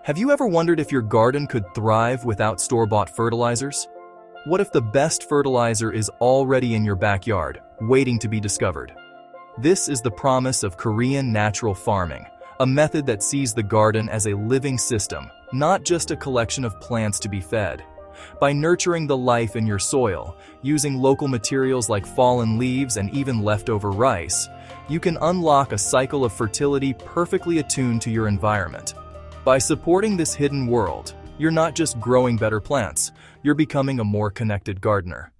Have you ever wondered if your garden could thrive without store-bought fertilizers? What if the best fertilizer is already in your backyard, waiting to be discovered? This is the promise of Korean natural farming, a method that sees the garden as a living system, not just a collection of plants to be fed. By nurturing the life in your soil, using local materials like fallen leaves and even leftover rice, you can unlock a cycle of fertility perfectly attuned to your environment. By supporting this hidden world, you're not just growing better plants, you're becoming a more connected gardener.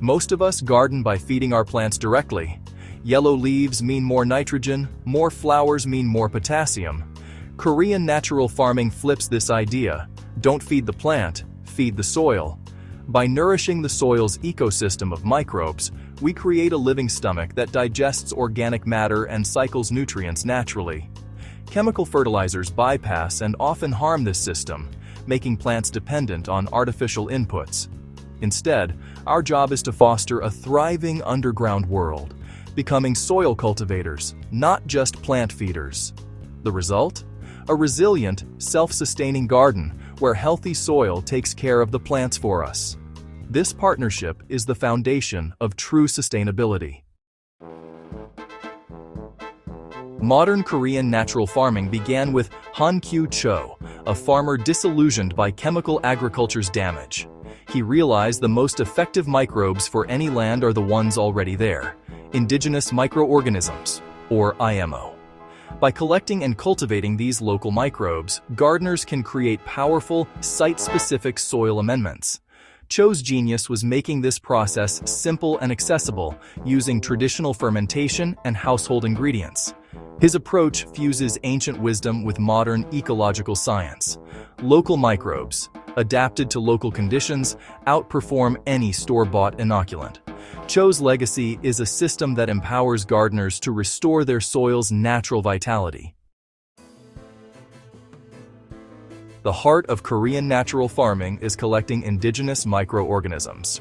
Most of us garden by feeding our plants directly. Yellow leaves mean more nitrogen, more flowers mean more potassium. Korean natural farming flips this idea. Don't feed the plant, feed the soil. By nourishing the soil's ecosystem of microbes, we create a living stomach that digests organic matter and cycles nutrients naturally. Chemical fertilizers bypass and often harm this system, making plants dependent on artificial inputs. Instead, our job is to foster a thriving underground world, becoming soil cultivators, not just plant feeders. The result? A resilient, self-sustaining garden where healthy soil takes care of the plants for us. This partnership is the foundation of true sustainability. Modern Korean natural farming began with Han Kyu-cho, a farmer disillusioned by chemical agriculture's damage. He realized the most effective microbes for any land are the ones already there, indigenous microorganisms, or IMO. By collecting and cultivating these local microbes, gardeners can create powerful, site-specific soil amendments. Cho's genius was making this process simple and accessible, using traditional fermentation and household ingredients. His approach fuses ancient wisdom with modern ecological science. Local microbes, adapted to local conditions, outperform any store-bought inoculant. Cho's legacy is a system that empowers gardeners to restore their soil's natural vitality. The heart of Korean natural farming is collecting indigenous microorganisms.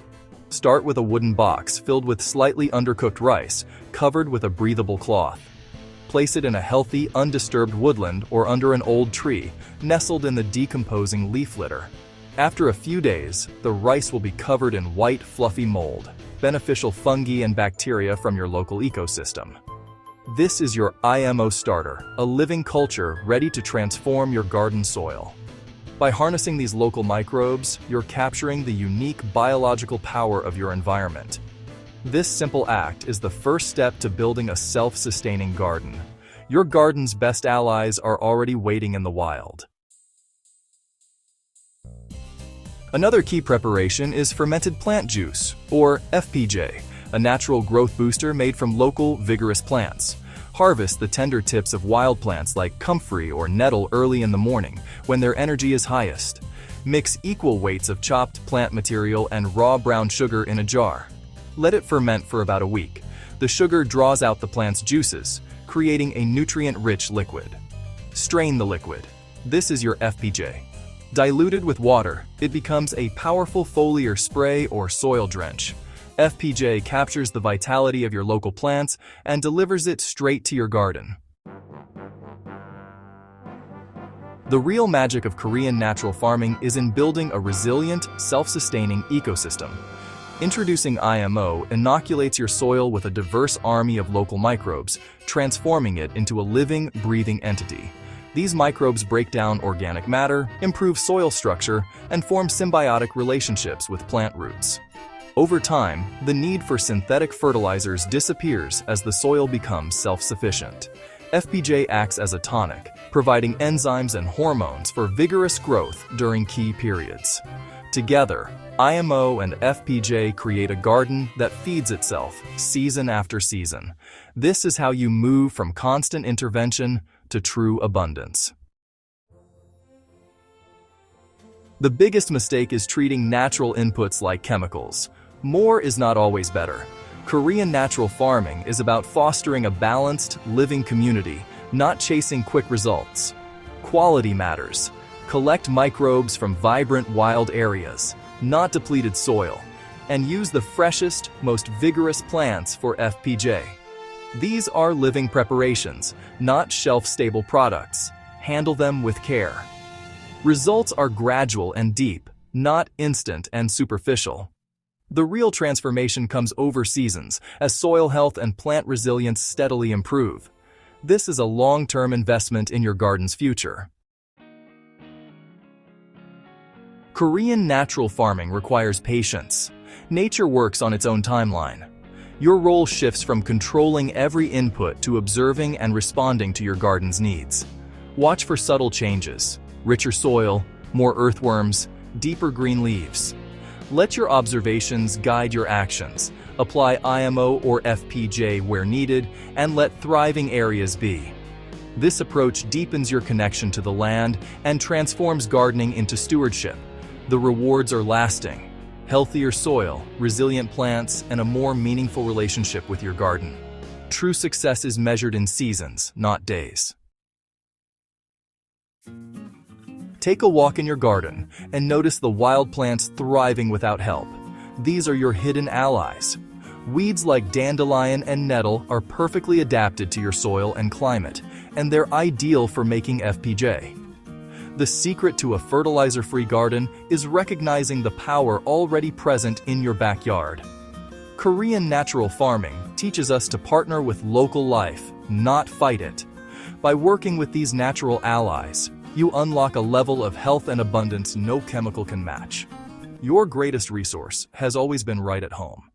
Start with a wooden box filled with slightly undercooked rice, covered with a breathable cloth. Place it in a healthy, undisturbed woodland or under an old tree, nestled in the decomposing leaf litter. After a few days, the rice will be covered in white, fluffy mold, beneficial fungi and bacteria from your local ecosystem. This is your IMO starter, a living culture ready to transform your garden soil. By harnessing these local microbes, you're capturing the unique biological power of your environment. This simple act is the first step to building a self-sustaining garden. Your garden's best allies are already waiting in the wild. Another key preparation is fermented plant juice, or FPJ, a natural growth booster made from local, vigorous plants. Harvest the tender tips of wild plants like comfrey or nettle early in the morning, when their energy is highest. Mix equal weights of chopped plant material and raw brown sugar in a jar. Let it ferment for about a week. The sugar draws out the plant's juices, creating a nutrient-rich liquid. Strain the liquid. This is your FPJ. Diluted with water, it becomes a powerful foliar spray or soil drench. FPJ captures the vitality of your local plants and delivers it straight to your garden. The real magic of Korean natural farming is in building a resilient, self-sustaining ecosystem. Introducing IMO inoculates your soil with a diverse army of local microbes, transforming it into a living, breathing entity. These microbes break down organic matter, improve soil structure, and form symbiotic relationships with plant roots. Over time, the need for synthetic fertilizers disappears as the soil becomes self-sufficient. FPJ acts as a tonic, providing enzymes and hormones for vigorous growth during key periods. Together, IMO and FPJ create a garden that feeds itself season after season. This is how you move from constant intervention to true abundance. The biggest mistake is treating natural inputs like chemicals. More is not always better. Korean natural farming is about fostering a balanced, living community, not chasing quick results. Quality matters. Collect microbes from vibrant wild areas, not depleted soil, and use the freshest, most vigorous plants for FPJ. These are living preparations, not shelf-stable products. Handle them with care. Results are gradual and deep, not instant and superficial. The real transformation comes over seasons, as soil health and plant resilience steadily improve. This is a long-term investment in your garden's future. Korean natural farming requires patience. Nature works on its own timeline. Your role shifts from controlling every input to observing and responding to your garden's needs. Watch for subtle changes: richer soil, more earthworms, deeper green leaves. Let your observations guide your actions. Apply IMO or FPJ where needed, and let thriving areas be. This approach deepens your connection to the land and transforms gardening into stewardship. The rewards are lasting: healthier soil, resilient plants, and a more meaningful relationship with your garden. True success is measured in seasons, not days. Take a walk in your garden and notice the wild plants thriving without help. These are your hidden allies. Weeds like dandelion and nettle are perfectly adapted to your soil and climate, and they're ideal for making FPJ. The secret to a fertilizer-free garden is recognizing the power already present in your backyard. Korean natural farming teaches us to partner with local life, not fight it. By working with these natural allies, you unlock a level of health and abundance no chemical can match. Your greatest resource has always been right at home.